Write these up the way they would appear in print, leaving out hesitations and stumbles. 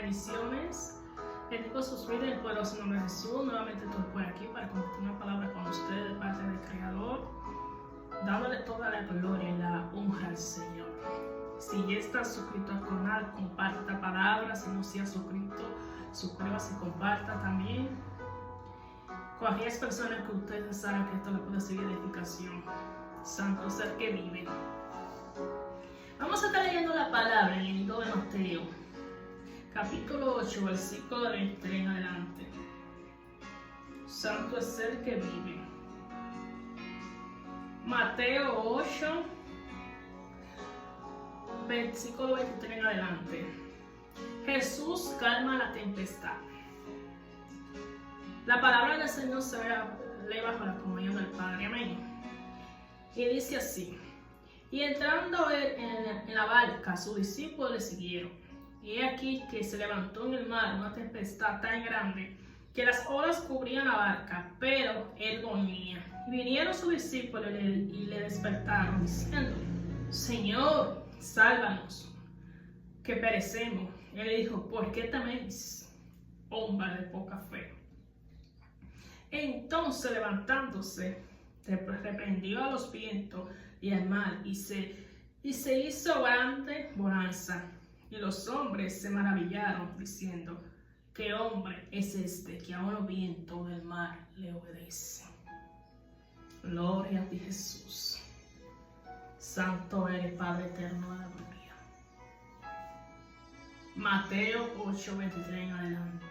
Bendiciones. Bendigo sus vidas en el poderoso nombre de Jesús. Nuevamente estoy por aquí para compartir una palabra con ustedes de parte del Creador, dándole toda la gloria y la honra al Señor. Si ya estás suscrito al canal, comparte esta palabra. Si no se ha suscrito, suscríbase y comparta también. Con aquellas personas que ustedes saben que esto le puede ser edificación. Santo ser que vive. Vamos a estar leyendo la palabra en el libro de Mateo, capítulo 8, versículo 23 en adelante. Santo es el que vive. Mateo 8, versículo 23 en adelante. Jesús calma la tempestad. La palabra del Señor se lee bajo la comunión del Padre. Amén. Y dice así: y entrando él en la barca, sus discípulos le siguieron. Y he aquí que se levantó en el mar una tempestad tan grande que las olas cubrían la barca, pero él dormía. Y vinieron sus discípulos y le despertaron, diciendo: Señor, sálvanos, que perecemos. Él le dijo: ¿por qué teméis, hombre de poca fe? Entonces, levantándose, reprendió a los vientos y al mar, y se hizo grande bonanza. Y los hombres se maravillaron, diciendo: ¿qué hombre es este que aun los vientos del mar le obedece? Gloria a ti, Jesús. Santo eres, Padre eterno de la gloria. Mateo 8, 23 en adelante.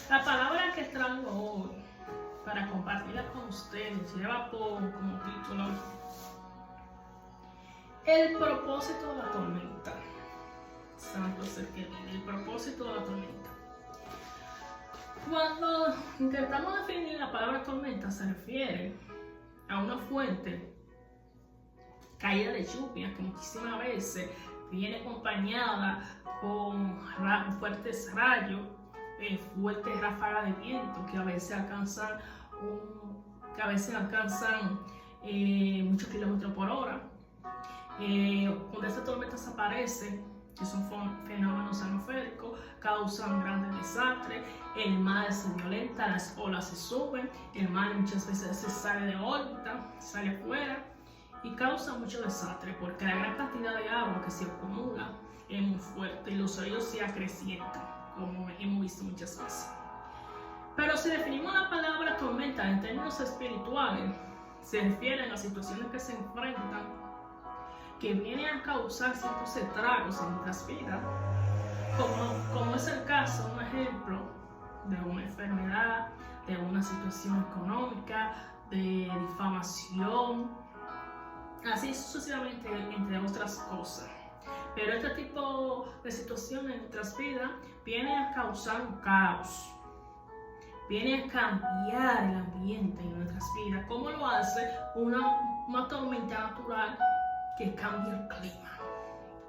La palabra que traigo hoy para compartirla con ustedes lleva como título el propósito de la tormenta. Santo es el que vive, el propósito de la tormenta. Cuando intentamos definir la palabra tormenta, se refiere a una fuente caída de lluvia que muchísimas veces viene acompañada con fuertes rayos, fuertes ráfagas de viento que a veces alcanzan muchos kilómetros por hora. Cuando estas tormentas aparecen, que son fenómenos atmosféricos, causan grandes desastres. El mar se violenta, las olas se suben, el mar muchas veces se sale de órbita, sale afuera y causa mucho desastre porque la gran cantidad de agua que se acumula es muy fuerte y los ríos se acrecientan, como hemos visto muchas veces. Pero si definimos la palabra tormenta en términos espirituales, se refieren a situaciones que se enfrentan, que vienen a causar ciertos estragos en nuestras vidas, como es el caso, un ejemplo, de una enfermedad, de una situación económica, de difamación, así sucesivamente, entre otras cosas. Pero este tipo de situaciones en nuestras vidas vienen a causar un caos, viene a cambiar el ambiente en nuestras vidas. ¿Cómo lo hace una tormenta natural que cambia el clima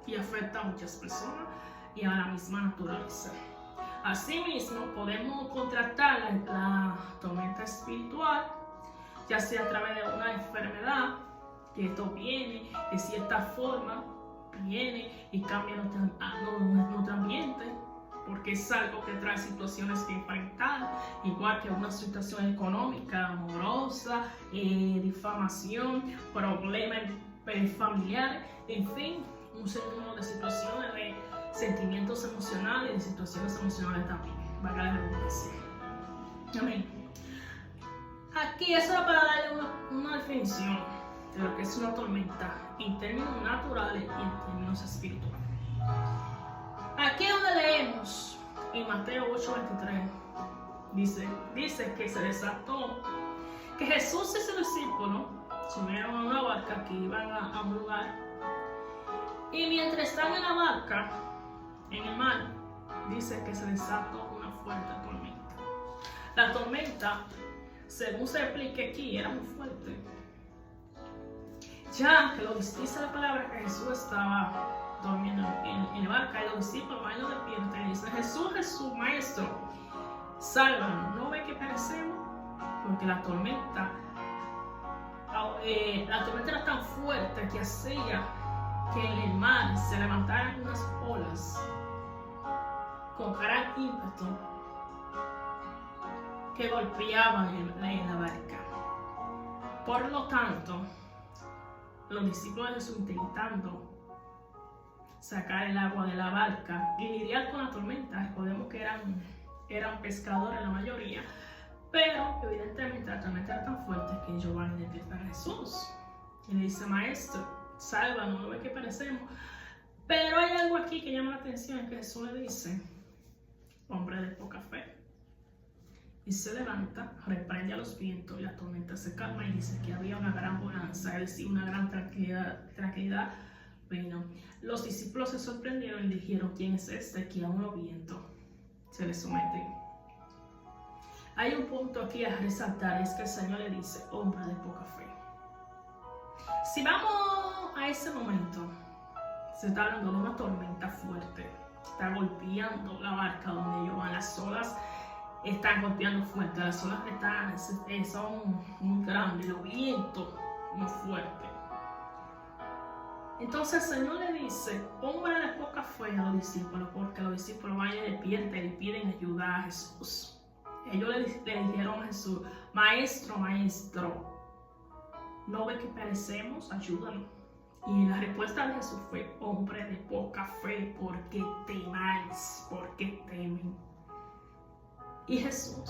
y afecta a muchas personas y a la misma naturaleza? Asimismo, podemos contrastar la tormenta espiritual, ya sea a través de una enfermedad, que esto viene de cierta forma, viene y cambia nuestro ambiente, porque es algo que trae situaciones que enfrentar, igual que una situación económica, amorosa, difamación, problemas familiares, en fin, un sinnúmero de situaciones, de sentimientos emocionales, de situaciones emocionales también, valga la redundancia. Amén. Aquí eso era para darle una definición de lo que es una tormenta en términos naturales y en términos espirituales. Aquí es donde leemos en Mateo 8:23, dice que se desató, que Jesús y sus discípulos subieron a una barca que iban a un lugar, y mientras están en la barca, en el mar, dice que se desató una fuerte tormenta. La tormenta, según se explica aquí, era muy fuerte, ya que lo dice la palabra que Jesús estaba durmiendo en la barca y los discípulos van y lo despiertan y dicen: Jesús, Jesús, Maestro, sálvanos, ¿no ve que perecemos? Porque la tormenta era tan fuerte que hacía que en el mar se levantaran unas olas con gran ímpetu que golpeaban en la barca. Por lo tanto, los discípulos de Jesús intentando sacar el agua de la barca y lidiar con la tormenta, recordemos que eran pescadores la mayoría, pero evidentemente la tormenta era tan fuerte que ellos van y despiertan a Jesús y le dice: Maestro, sálvanos, no ve que perecemos. Pero hay algo aquí que llama la atención, que Jesús le dice: hombre de poca fe. Y se levanta, reprende a los vientos y la tormenta se calma, y dice que había una gran bonanza, es decir, una gran tranquilidad vino. Los discípulos se sorprendieron y dijeron: ¿quién es este que aún los vientos se le someten? Hay un punto aquí a resaltar, es que el Señor le dice: hombre de poca fe. Si vamos a ese momento, se está hablando de una tormenta fuerte, está golpeando la barca donde ellos van, las olas están golpeando fuerte, las olas son muy grandes, los vientos muy fuertes. Entonces el Señor le dice: hombre de poca fe a los discípulos, porque los discípulos van y despiertan y le piden ayuda a Jesús. Ellos le dijeron a Jesús: Maestro, ¿no ve que perecemos? Ayúdanos. Y la respuesta de Jesús fue: hombre de poca fe, ¿por qué temáis? ¿Por qué temen? Y Jesús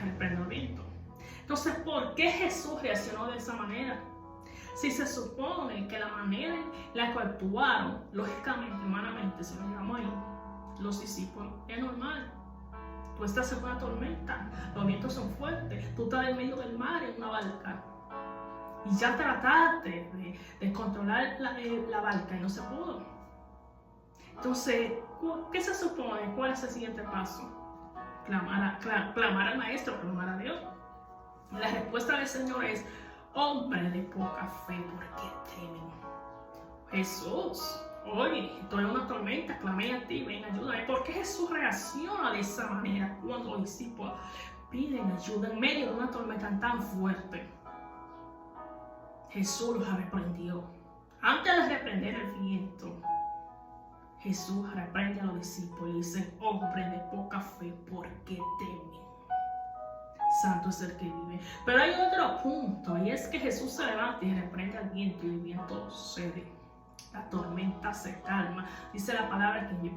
reprendió el viento. Entonces, ¿por qué Jesús reaccionó de esa manera? Si se supone que la manera en la que actuaron, lógicamente, humanamente, si lo llevamos ahí, los discípulos, es normal. Tú estás en una tormenta, los vientos son fuertes, tú estás en medio del mar en una barca y ya trataste de controlar la barca y no se pudo. Entonces, ¿qué se supone? ¿Cuál es el siguiente paso? Clamar al Maestro, clamar a Dios. La respuesta del Señor es: hombre de poca fe, ¿por qué temen? Jesús, oye, estoy en una tormenta, clamé a ti, ven, ayúdame. ¿Por qué Jesús reacciona de esa manera cuando los discípulos piden ayuda en medio de una tormenta tan fuerte? Jesús los reprendió. Antes de reprender el viento, Jesús reprende a los discípulos y dice: hombre de poca fe, ¿por qué temen? Santo es el que vive. Pero hay otro punto, y es que Jesús se levanta y reprende al viento, y el viento cede. La tormenta se calma. Dice la palabra que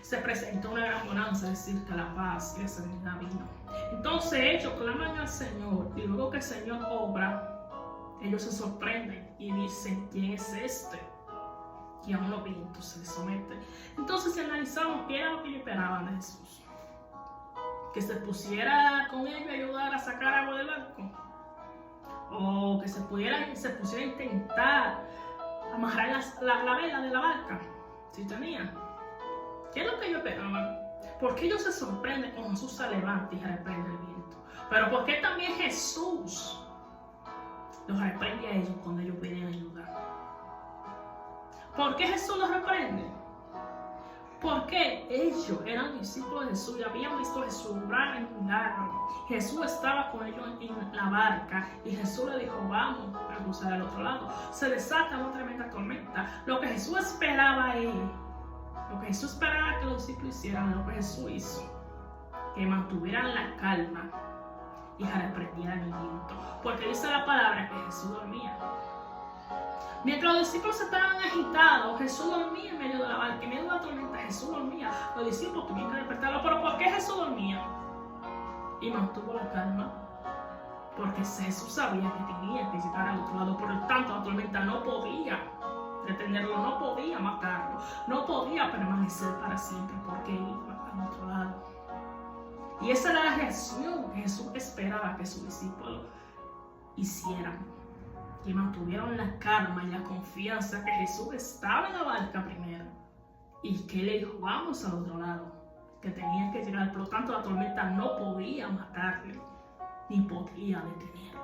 se presentó una gran bonanza, es decir, que la paz y la serenidad vino. Entonces ellos claman al Señor, y luego que el Señor obra, ellos se sorprenden y dicen: ¿quién es este que aún los vientos se le someten? Entonces, si analizamos qué era lo que ellos esperaban de Jesús, que se pusiera con ellos a ayudar a sacar agua del barco, o que se pusiera a intentar amarrar la vela de la barca, si tenía. ¿Qué es lo que ellos esperaban? ¿Por qué ellos se sorprenden cuando Jesús se levanta y reprende el viento? Pero ¿por qué también Jesús los reprende a ellos cuando ellos piden ayuda? ¿Por qué Jesús los reprende? Porque ellos eran discípulos de Jesús y habían visto a Jesús obrar en milagro. Jesús estaba con ellos en la barca y Jesús le dijo: vamos a cruzar al otro lado. Se desata una tremenda tormenta. Lo que Jesús esperaba que los discípulos hicieran, lo que Jesús hizo, que mantuvieran la calma y reprendieran el viento. Porque dice la palabra que Jesús dormía. Mientras los discípulos estaban agitados, Jesús dormía en medio de la barca, en medio de la tormenta. Jesús dormía. Los discípulos tuvieron que despertarlo. ¿Pero por qué Jesús dormía? Y mantuvo la calma. Porque Jesús sabía que tenía que llegar al otro lado. Por lo tanto, la tormenta no podía detenerlo, no podía matarlo, no podía permanecer para siempre, porque iba al otro lado. Y esa era la reacción que Jesús esperaba que sus discípulos hicieran. Que mantuvieron la calma y la confianza que Jesús estaba en la barca primero y que le dijo: vamos al otro lado, que tenía que llegar. Por lo tanto, la tormenta no podía matarle ni podía detenerlo.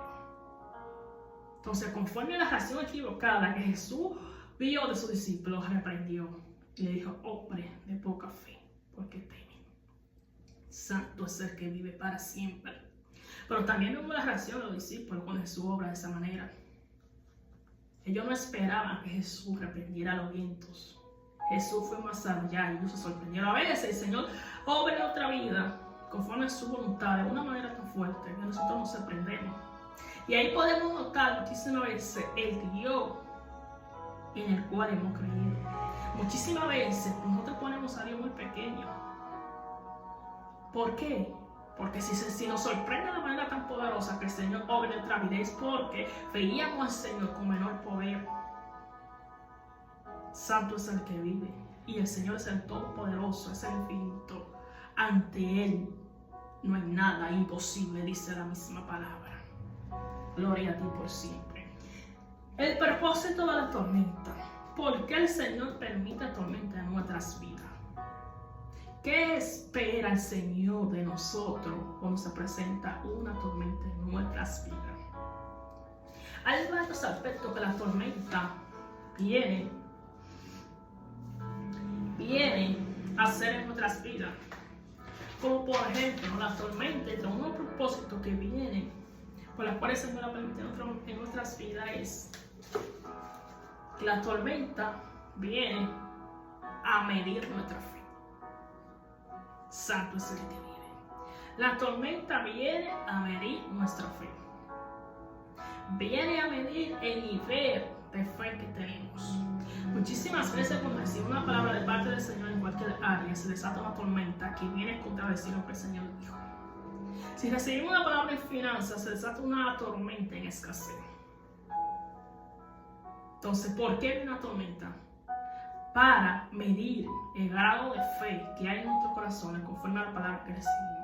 Entonces, conforme a la reacción equivocada que Jesús vio de sus discípulos, reprendió y le dijo: hombre de poca fe, ¿por qué temen? Santo es el que vive para siempre. Pero también vemos la reacción de los discípulos cuando Jesús obra de esa manera. Ellos no esperaban que Jesús reprendiera los vientos. Jesús fue más allá y ellos se sorprendieron. A veces el Señor obra en nuestra vida conforme a su voluntad de una manera tan fuerte que nosotros nos sorprendemos. Y ahí podemos notar muchísimas veces el Dios en el cual hemos creído. Muchísimas veces nosotros ponemos a Dios muy pequeño. ¿Por qué? Porque si nos sorprende de la manera tan poderosa que el Señor obra en nuestra vida, es porque veíamos al Señor con menor poder. Santo es el que vive, y el Señor es el Todopoderoso, es el infinito. Ante Él no hay nada imposible, dice la misma palabra. Gloria a ti por siempre. El propósito de la tormenta. ¿Por qué el Señor permite tormenta en nuestras vidas? ¿Qué espera el Señor de nosotros cuando se presenta una tormenta en nuestras vidas? Hay varios aspectos que la tormenta viene a hacer en nuestras vidas. Como por ejemplo, la tormenta, entre unos propósitos que vienen, por las cuales el Señor la permite en nuestras vidas, es que la tormenta viene a medir nuestra fe. Santo es el que vive. La tormenta viene a medir nuestra fe. Viene a medir el nivel de fe que tenemos. Muchísimas veces cuando recibimos una palabra de parte del Señor en cualquier área, se desata una tormenta que viene a contradecir lo que el Señor dijo. Si recibimos una palabra en finanzas, se desata una tormenta en escasez. Entonces, ¿por qué viene una tormenta? Para medir el grado de fe que hay en nuestros corazones conforme a la palabra que recibimos.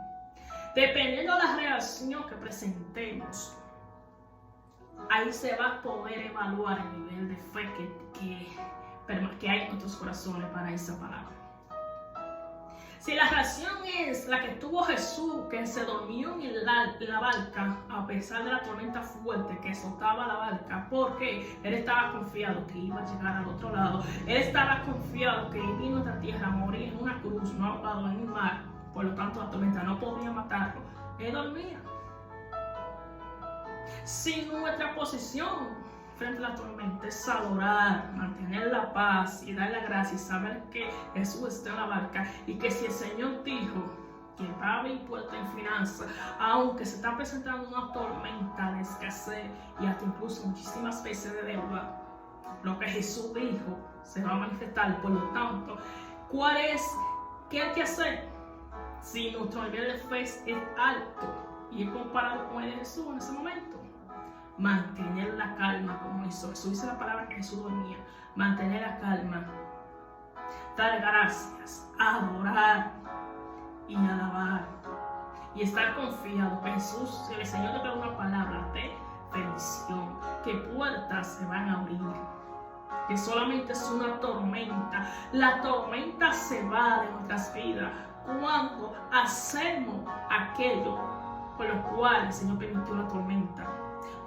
Dependiendo de la reacción que presentemos, ahí se va a poder evaluar el nivel de fe que hay en nuestros corazones para esa palabra. Si la reacción es la que tuvo Jesús, que se durmió en la barca a pesar de la tormenta fuerte que azotaba la barca, porque él estaba confiado que iba a llegar al otro lado. Él estaba confiado que vino a esta tierra a morir en una cruz, no ahogado en un mar. Por lo tanto, la tormenta no podía matarlo. Él dormía. Si nuestra posición frente a la tormenta es adorar, mantener la paz y dar la gracia y saber que Jesús está en la barca, y que si el Señor dijo que va a abrir puertas en finanzas, aunque se está presentando una tormenta de escasez y hasta incluso muchísimas veces de deuda, lo que Jesús dijo se va a manifestar. Por lo tanto, ¿qué hay que hacer? Si nuestro nivel de fe es alto y es comparado con el de Jesús en ese momento, mantener la calma como hizo Jesús. Dice la palabra que Jesús dormía. Mantener la calma, dar gracias, adorar y alabar, y estar confiado que Jesús, el Señor te da una palabra de bendición, que puertas se van a abrir, que solamente es una tormenta. La tormenta se va de nuestras vidas cuando hacemos aquello por lo cual el Señor permitió la tormenta.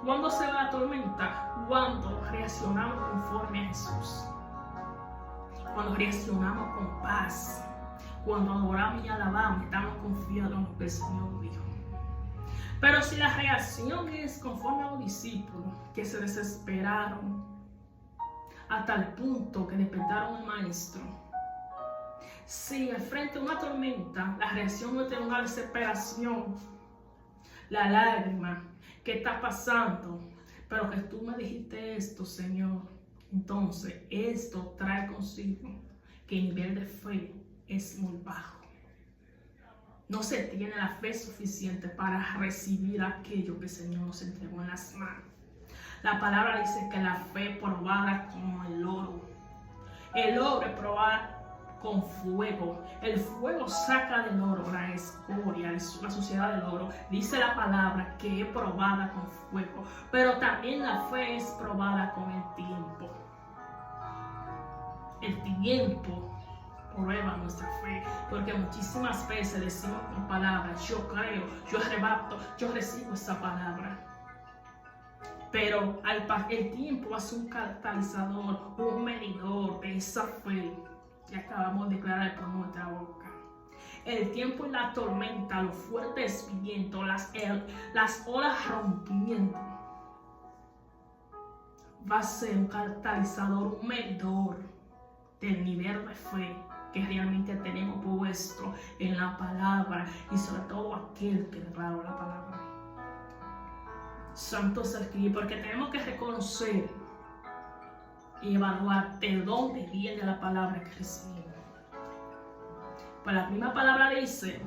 ¿Cuándo se va la tormenta? Cuando reaccionamos conforme a Jesús. Cuando reaccionamos con paz. Cuando adoramos y alabamos, estamos confiados en lo que el Señor dijo. Pero si la reacción es conforme a los discípulos, que se desesperaron hasta el punto que despertaron al maestro. Si al frente de una tormenta, la reacción no es de una desesperación, la lágrima, ¿qué está pasando? Pero que tú me dijiste esto, Señor. Entonces, esto trae consigo que el nivel de fe es muy bajo. No se tiene la fe suficiente para recibir aquello que el Señor nos entregó en las manos. La palabra dice que la fe probada como el oro. El oro es probada con fuego. El fuego saca del oro la escoria, la suciedad del oro. Dice la palabra que es probada con fuego. Pero también la fe es probada con el tiempo. El tiempo prueba nuestra fe, porque muchísimas veces decimos con palabras: yo creo, yo arrebato, yo recibo esa palabra. Pero el tiempo hace un catalizador, un medidor de esa fe que acabamos de declarar por nuestra boca. El tiempo y la tormenta, los fuertes vientos, las olas rompiendo, va a ser un catalizador, un medidor del nivel de fe que realmente tenemos puesto en la palabra y sobre todo aquel que declaró la palabra. Santo es aquí, porque tenemos que reconocer y evaluar de dónde viene la palabra que recibimos. Pues la misma palabra dice,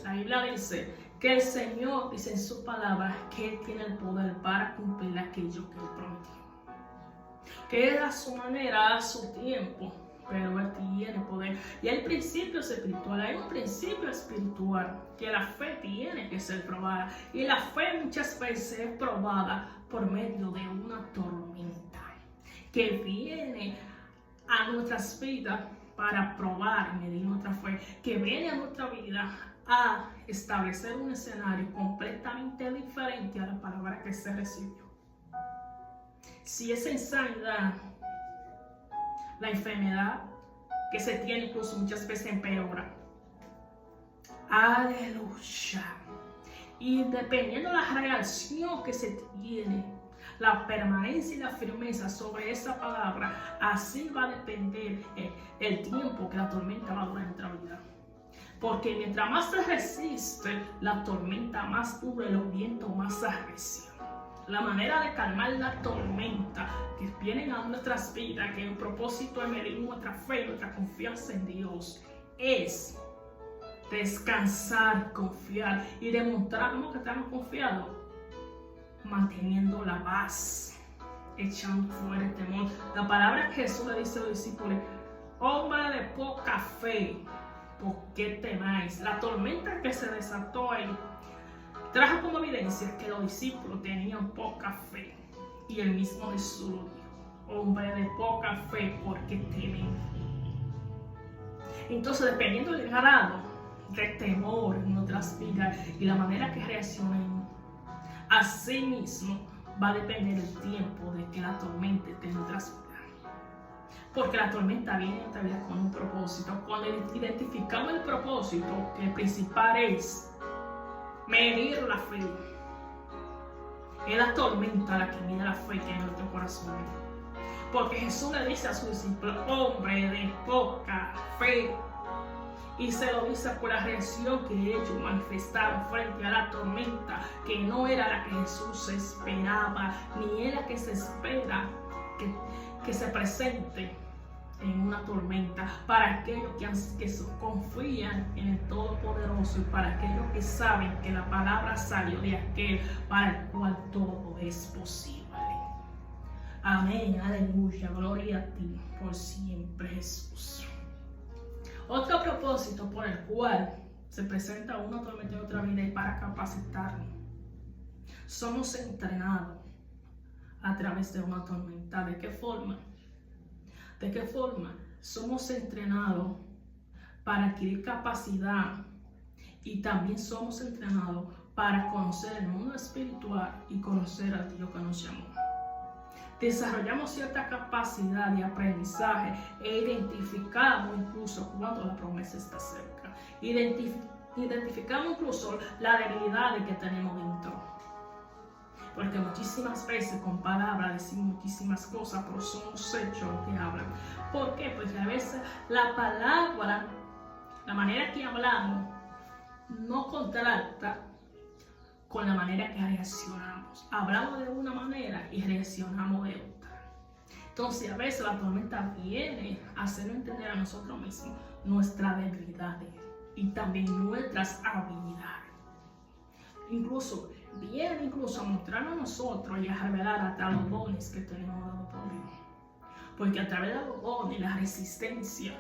la Biblia dice que el Señor dice en su palabra que Él tiene el poder para cumplir aquello que Él prometió. Que Él a su manera, a su tiempo, pero Él tiene poder. Y hay principios espirituales, hay un principio espiritual que la fe tiene que ser probada. Y la fe muchas veces es probada por medio de una tormenta que viene a nuestras vidas para probar y medir nuestra fe, que viene a nuestra vida a establecer un escenario completamente diferente a la palabra que se recibió. Si es insanidad, la enfermedad que se tiene incluso muchas veces empeora. Aleluya. Y dependiendo de la reacción que se tiene, la permanencia y la firmeza sobre esa palabra, así va a depender el tiempo que la tormenta va a durar en nuestra vida. Porque mientras más se resiste, la tormenta más dura y los vientos más arrecian. La manera de calmar la tormenta que vienen a nuestras vidas, que el propósito es medir nuestra fe y nuestra confianza en Dios, es descansar, confiar y demostrarnos que estamos confiados, manteniendo la paz, echando fuera el temor. La palabra que Jesús le dice a los discípulos: hombre de poca fe, ¿por qué temáis? La tormenta que se desató ahí trajo como evidencia que los discípulos tenían poca fe. Y el mismo Jesús lo dijo: hombre de poca fe, ¿por qué temen? Entonces, dependiendo del grado de temor en nuestras vidas y la manera que reaccionemos, así mismo va a depender el tiempo de que la tormenta esté en nuestras vidas. Porque la tormenta viene en nuestra vida con un propósito. Cuando identificamos el propósito, que el principal es medir la fe, es la tormenta la que mide la fe que hay en nuestro corazón. Porque Jesús le dice a sus discípulos: hombre de poca fe. Y se lo dice por la reacción que ellos manifestaron frente a la tormenta, que no era la que Jesús esperaba, ni era la que se espera que se presente en una tormenta. Para aquellos que confían en el Todopoderoso y para aquellos que saben que la palabra salió de aquel para el cual todo es posible. Amén, aleluya, gloria a ti por siempre, Jesús. Otro propósito por el cual se presenta una tormenta en nuestra vida es para capacitarnos. Somos entrenados a través de una tormenta. ¿De qué forma? ¿De qué forma? Somos entrenados para adquirir capacidad y también somos entrenados para conocer el mundo espiritual y conocer al Dios que nos llamó. Desarrollamos cierta capacidad de aprendizaje e identificamos incluso cuando la promesa está cerca. Identificamos incluso la debilidad que tenemos dentro. Porque muchísimas veces con palabras decimos muchísimas cosas, pero son los hechos los que hablan. ¿Por qué? Porque a veces la palabra, la manera que hablamos, no contrasta con la manera que reaccionamos. Hablamos de una manera y reaccionamos de otra. Entonces a veces la tormenta viene a hacernos entender a nosotros mismos nuestras debilidades y también nuestras habilidades. Viene a mostrarnos a nosotros y a revelar hasta los dones que tenemos dado por Dios. Porque a través de los dones y la resistencia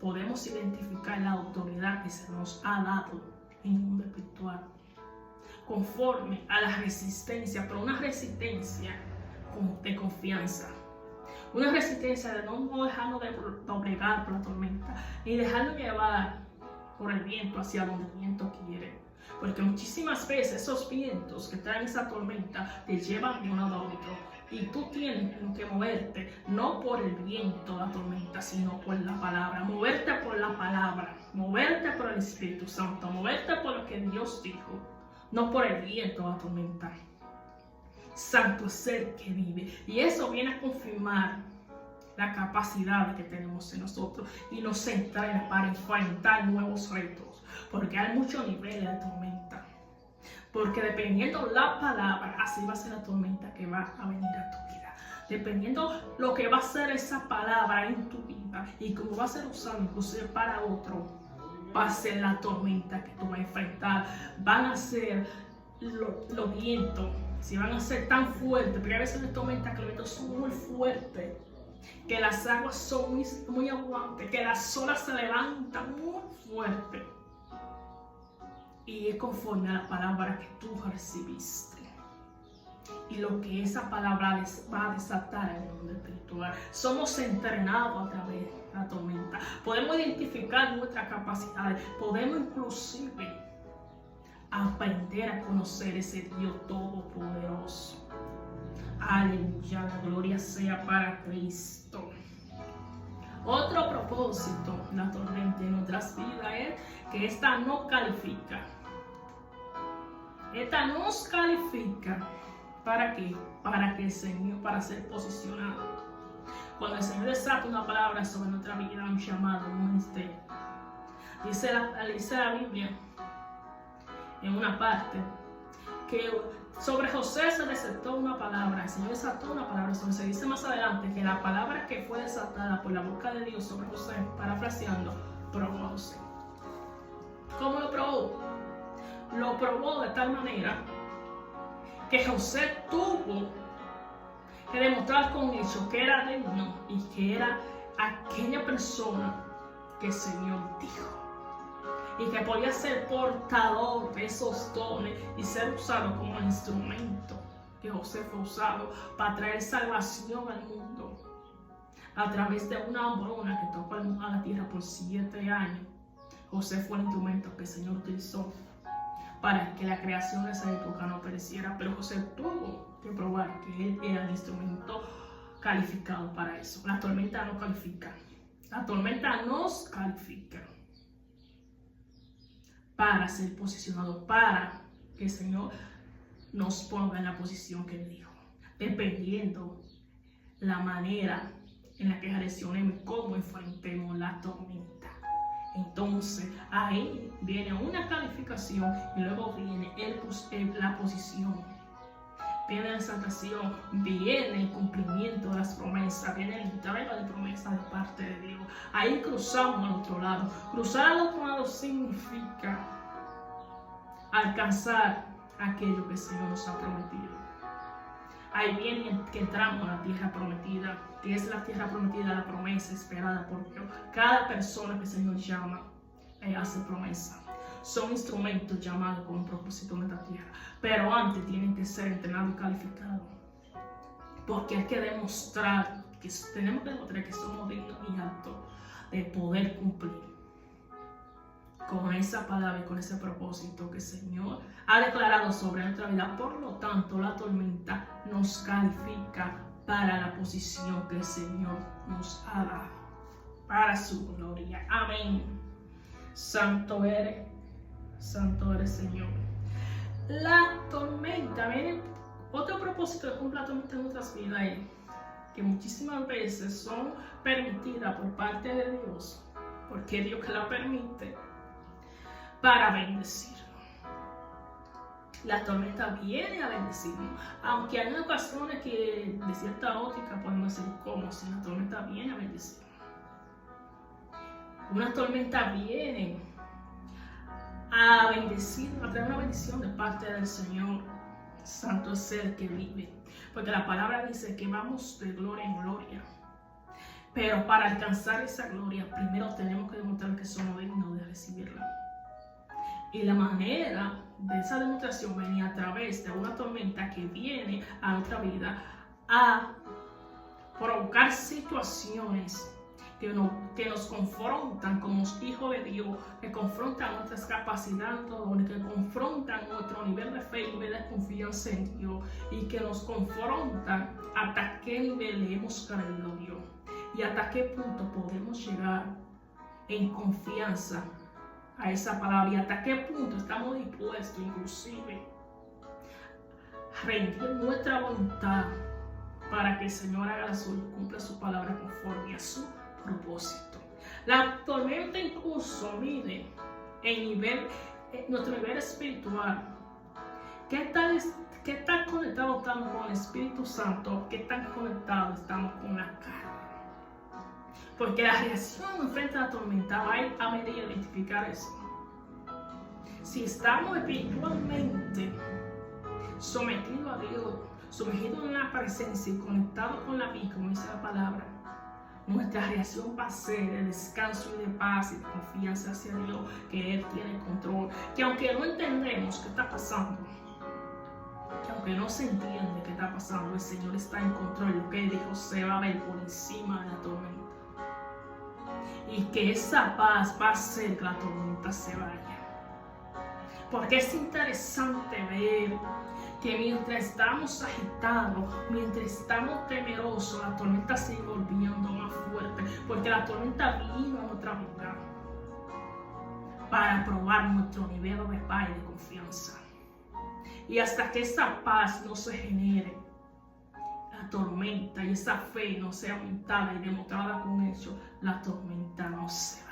podemos identificar la autoridad que se nos ha dado en el mundo espiritual. Conforme a la resistencia, pero una resistencia de confianza. Una resistencia de no dejarnos de doblegar por la tormenta, ni dejarnos llevar por el viento hacia donde el viento quiere. Porque muchísimas veces esos vientos que traen esa tormenta te llevan de uno a otro. Y tú tienes que moverte, no por el viento de la tormenta, sino por la palabra. Moverte por la palabra, moverte por el Espíritu Santo, moverte por lo que Dios dijo. No por el viento de la tormenta. Santo es el que vive. Y eso viene a confirmar la capacidad que tenemos en nosotros y nos entrena para enfrentar nuevos retos, porque hay muchos niveles de tormenta. Porque dependiendo la palabra, así va a ser la tormenta que va a venir a tu vida. Dependiendo lo que va a ser esa palabra en tu vida y cómo va a ser usada inclusive para otro, va a ser la tormenta que tú vas a enfrentar. Van a ser los vientos, si van a ser tan fuertes, porque a veces las tormentas que los vientos son muy fuertes, que las aguas son muy abundantes, que las olas se levantan muy fuerte. Y es conforme a la palabra que tú recibiste. Y lo que esa palabra va a desatar en el mundo espiritual. Somos entrenados a través de la tormenta. Podemos identificar nuestras capacidades. Podemos inclusive aprender a conocer ese Dios todopoderoso. Aleluya, la gloria sea para Cristo. Otro propósito de la tormenta en nuestras vidas es que esta no califica. Esta nos califica. ¿Para qué? Para que el Señor, para ser posicionado. Cuando el Señor desata una palabra sobre nuestra vida, un llamado, un ministerio. Dice la Biblia en una parte que sobre José se desató una palabra, el Señor desató una palabra sobre José. Dice más adelante que la palabra que fue desatada por la boca de Dios sobre José, parafraseando, probó a José. ¿Cómo lo probó? Lo probó de tal manera que José tuvo que demostrar con hechos que era digno y que era aquella persona que el Señor dijo. Y que podía ser portador de esos dones y ser usado como instrumento. Que José fue usado para traer salvación al mundo. A través de una hambruna que tocó a la tierra por 7 años. José fue el instrumento que el Señor utilizó para que la creación de esa época no pereciera. Pero José tuvo que probar que él era el instrumento calificado para eso. La tormenta no califica. La tormenta nos califica para ser posicionado, para que el Señor nos ponga en la posición que Él dijo, dependiendo la manera en la que reaccionemos, cómo enfrentemos la tormenta. Entonces, ahí viene una calificación y luego viene la posición. Viene la exaltación, viene el cumplimiento de las promesas, viene la entrega de promesas de parte de Dios. Ahí cruzamos al otro lado. Cruzar al otro lado significa alcanzar aquello que el Señor nos ha prometido. Ahí viene que entramos a la tierra prometida, que es la tierra prometida, la promesa esperada por Dios. Cada persona que el Señor llama hace promesa. Son instrumentos llamados con un propósito en esta tierra. Pero antes tienen que ser entrenados y calificados. Porque hay que demostrar, tenemos que demostrar que somos dignos y aptos de poder cumplir con esa palabra y con ese propósito que el Señor ha declarado sobre nuestra vida. Por lo tanto, la tormenta nos califica para la posición que el Señor nos ha dado, para su gloria. Amén. Santo eres, Señor. La tormenta, miren, otro propósito que cumple la tormenta en nuestras vidas es que muchísimas veces son permitidas por parte de Dios, porque Dios que la permite, para bendecirnos. La tormenta viene a bendecirnos, aunque hay ocasiones que de cierta óptica podemos decir como si la tormenta viene a bendecirnos. Una tormenta viene a bendecir, a traer una bendición de parte del Señor. Santo es el que vive, porque la palabra dice que vamos de gloria en gloria. Pero para alcanzar esa gloria, primero tenemos que demostrar que somos dignos de recibirla. Y la manera de esa demostración venía a través de una tormenta que viene a nuestra vida a provocar situaciones que nos confrontan como hijos de Dios, que confrontan nuestras capacidades, que confrontan nuestro nivel de fe y nivel de confianza en Dios, y que nos confrontan hasta qué nivel le hemos creído a Dios y hasta qué punto podemos llegar en confianza a esa palabra y hasta qué punto estamos dispuestos inclusive a rendir nuestra voluntad para que el Señor haga la suya, cumpla su palabra conforme a su propósito. La tormenta incluso mide nuestro nivel espiritual. ¿Qué tan conectados estamos con el Espíritu Santo? ¿Qué tan conectados estamos con la carne? Porque la reacción frente a la tormenta va a medir y identificar eso. Si estamos espiritualmente sometidos a Dios, sumergidos en la presencia y conectados con la vida, como dice la palabra, nuestra reacción va a ser de descanso y de paz y de confianza hacia Dios, que Él tiene el control. Que aunque no entendemos qué está pasando, que aunque no se entiende qué está pasando, el Señor está en control. Lo que Él dijo se va a ver por encima de la tormenta. Y que esa paz va a hacer que la tormenta se vaya. Porque es interesante ver que mientras estamos agitados, mientras estamos temerosos, la tormenta sigue volviendo más fuerte, porque la tormenta vino a nuestra vida para probar nuestro nivel de paz y de confianza. Y hasta que esa paz no se genere, la tormenta y esa fe no sea aumentada y demostrada con hechos, la tormenta no se va.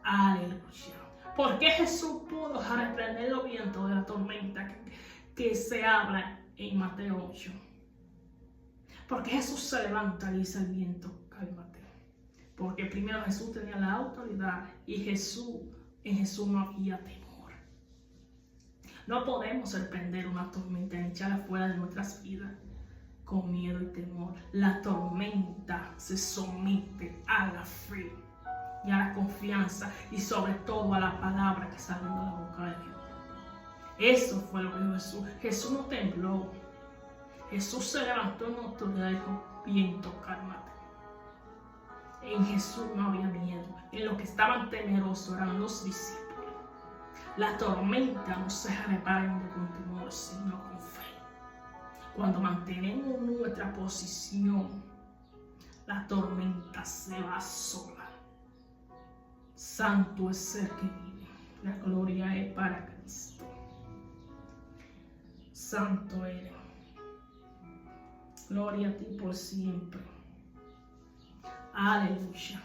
Aleluya. ¿Por qué Jesús pudo reprender los vientos de la tormenta que se habla en Mateo 8? Porque Jesús se levanta y dice al viento, cálmate. Porque primero Jesús tenía la autoridad y en Jesús no había temor. No podemos reprender una tormenta y echarla fuera de nuestras vidas con miedo y temor. La tormenta se somete a la fe y a la confianza y sobre todo a la palabra que sale de la boca de Dios. Eso fue lo que dijo Jesús. Jesús no tembló. Jesús se levantó en autoridad y dijo, viento, cálmate. En Jesús no había miedo. En lo que estaban temerosos eran los discípulos. La tormenta no se reprende con temor, sino con fe. Cuando mantenemos nuestra posición, la tormenta se va sola. Santo es el que vive. La gloria es para Cristo. Santo eres. Gloria a ti por siempre. Aleluya.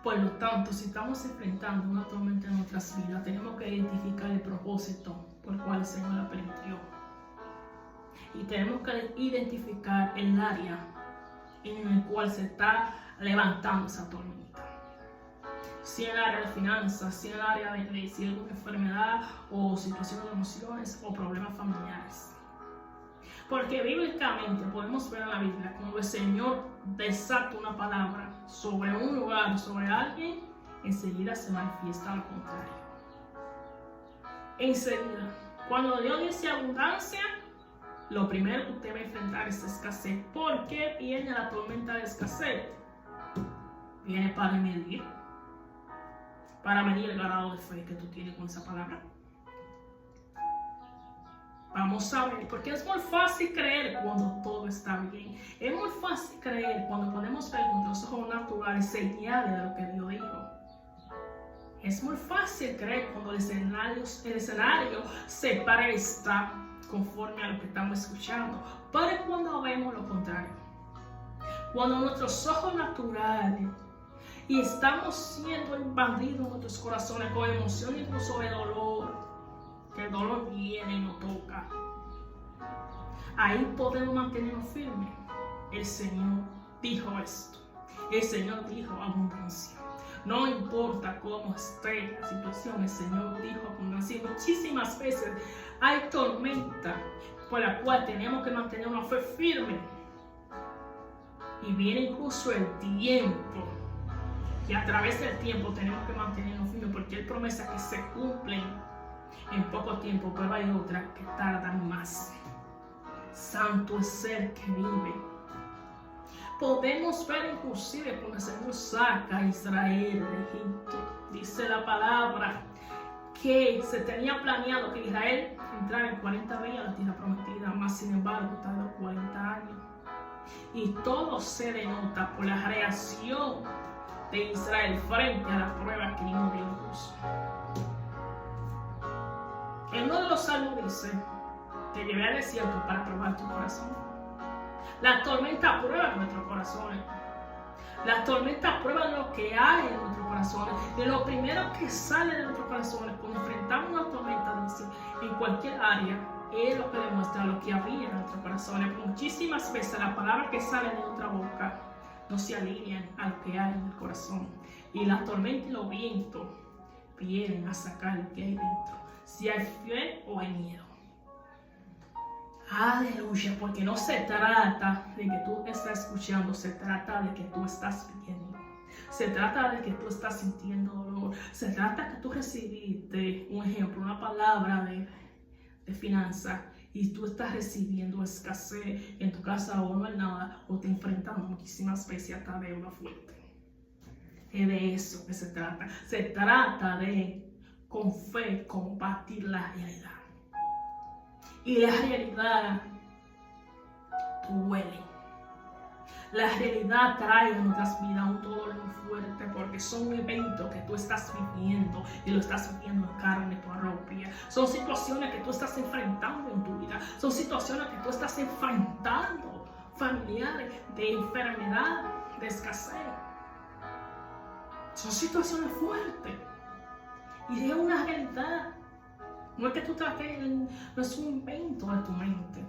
Por lo tanto, si estamos enfrentando una tormenta en nuestras vidas, tenemos que identificar el propósito por el cual el Señor la permitió. Y tenemos que identificar el área en el cual se está levantando esa tormenta. Si en el área de finanzas, si en el área de si alguna enfermedad o situaciones de emociones o problemas familiares. Porque bíblicamente podemos ver en la Biblia cuando el Señor desata una palabra sobre un lugar, sobre alguien, enseguida se manifiesta lo contrario. Enseguida, cuando Dios dice abundancia, lo primero que usted va a enfrentar es escasez. ¿Por qué viene la tormenta de escasez? Viene para medir el grado de fe que tú tienes con esa palabra. Vamos a ver, porque es muy fácil creer cuando todo está bien. Es muy fácil creer cuando podemos ver con los ojos naturales señales de lo que Dios dijo. Es muy fácil creer cuando el escenario se presta conforme a lo que estamos escuchando. Pero cuando vemos lo contrario, cuando nuestros ojos naturales y estamos siendo invadidos en nuestros corazones con emoción incluso de dolor, que el dolor viene y nos toca, ahí podemos mantenernos firmes. El Señor dijo esto. El Señor dijo abundancia. No importa cómo esté la situación, el Señor dijo abundancia. Y muchísimas veces hay tormenta por la cual tenemos que mantener una fe firme. Y viene incluso el tiempo. Y a través del tiempo tenemos que mantenernos firmes porque hay promesas que se cumplen en poco tiempo, pero hay otras que tardan más. Santo es el que vive. Podemos ver inclusive cuando el Señor saca a Israel de Egipto. Dice la palabra que se tenía planeado que Israel entrara en 40 días a la tierra prometida, más sin embargo tardó 40 años. Y todo se denota por la reacción de Israel frente a la prueba que vino Dios. En uno de los salmos dice te llevé al desierto para probar tu corazón. La tormenta prueba nuestros corazones. La tormenta prueba lo que hay en nuestros corazones. Y lo primero que sale de nuestros corazones cuando enfrentamos una tormenta, dice, en cualquier área, es lo que demuestra lo que había en nuestros corazones. Muchísimas veces las palabras que salen de nuestra boca no se alinean a lo que hay en el corazón. Y la tormenta y los vientos vienen a sacar lo que hay dentro. Si hay fe o hay miedo. Aleluya, porque no se trata de que tú estás escuchando, se trata de que tú estás viendo. Se trata de que tú estás sintiendo dolor. Se trata de que tú recibiste, un ejemplo, una palabra de finanzas y tú estás recibiendo escasez en tu casa o no hay nada o te enfrentando muchísimas veces a deuda fuerte. Es de eso que se trata. Se trata de, con fe, combatir la realidad. Y la realidad duele. La realidad trae en nuestras vidas un dolor muy fuerte porque son eventos que tú estás viviendo y lo estás viviendo en carne propia. Son situaciones que tú estás enfrentando en tu vida. Son situaciones que tú estás enfrentando, familiares, de enfermedad, de escasez. Son situaciones fuertes y es una realidad. No es que tú trates, no es un invento de tu mente.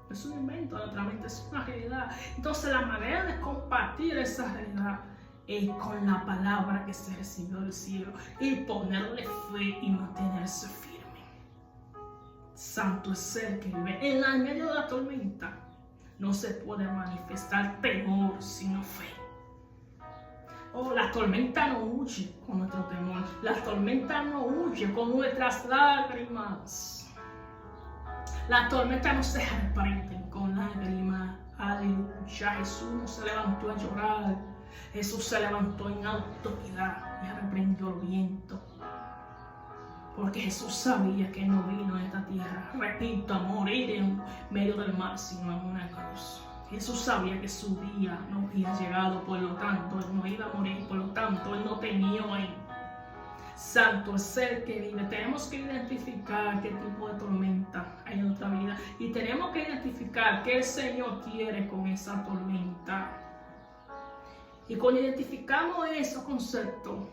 No es un invento de nuestra mente, es una realidad. Entonces la manera de compartir esa realidad es con la palabra que se recibió del cielo y ponerle fe y mantenerse firme. Santo es el que vive en medio de la tormenta. No se puede manifestar temor sino fe. Oh, la tormenta no huye con nuestro temor. La tormenta no huye con nuestras lágrimas. La tormenta no se reprende con lágrimas. Aleluya. Jesús no se levantó a llorar. Jesús se levantó en autoridad y reprendió el viento. Porque Jesús sabía que no vino a esta tierra, repito, a morir en medio del mar, sino en una cruz. Jesús sabía que su día no había llegado, por lo tanto, Él no iba a morir, por lo tanto, Él no tenía ahí. Santo es el que vive. Tenemos que identificar qué tipo de tormenta hay en nuestra vida y tenemos que identificar qué el Señor quiere con esa tormenta. Y cuando identificamos esos conceptos,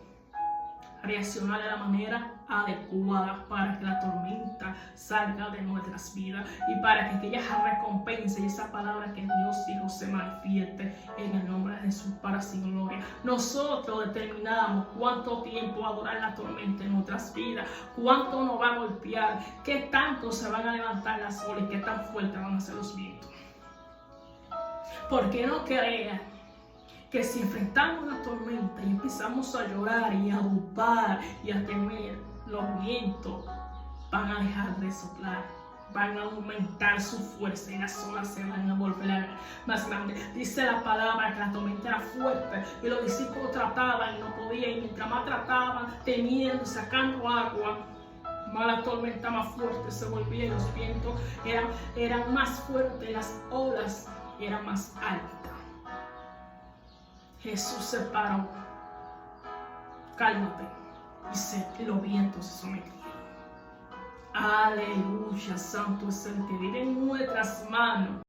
reaccionar de la manera adecuada para que la tormenta salga de nuestras vidas y para que aquella recompensa y esa palabra que Dios dijo se manifieste en el nombre de Jesús para su gloria. Nosotros determinamos cuánto tiempo va a durar la tormenta en nuestras vidas, cuánto nos va a golpear, qué tanto se van a levantar las olas y qué tan fuertes van a ser los vientos. ¿Por qué no creer que si enfrentamos una tormenta y empezamos a llorar y a dudar y a temer, los vientos van a dejar de soplar, van a aumentar su fuerza y las olas se van a volver más grandes? Dice la palabra que la tormenta era fuerte y los discípulos trataban y no podían, y mientras más trataban, temiendo, sacando agua, más la tormenta más fuerte se volvía y los vientos eran más fuertes, las olas eran más altas. Jesús se paró, cálmate, y los vientos se sometieron. Aleluya, santo es el que vive en nuestras manos.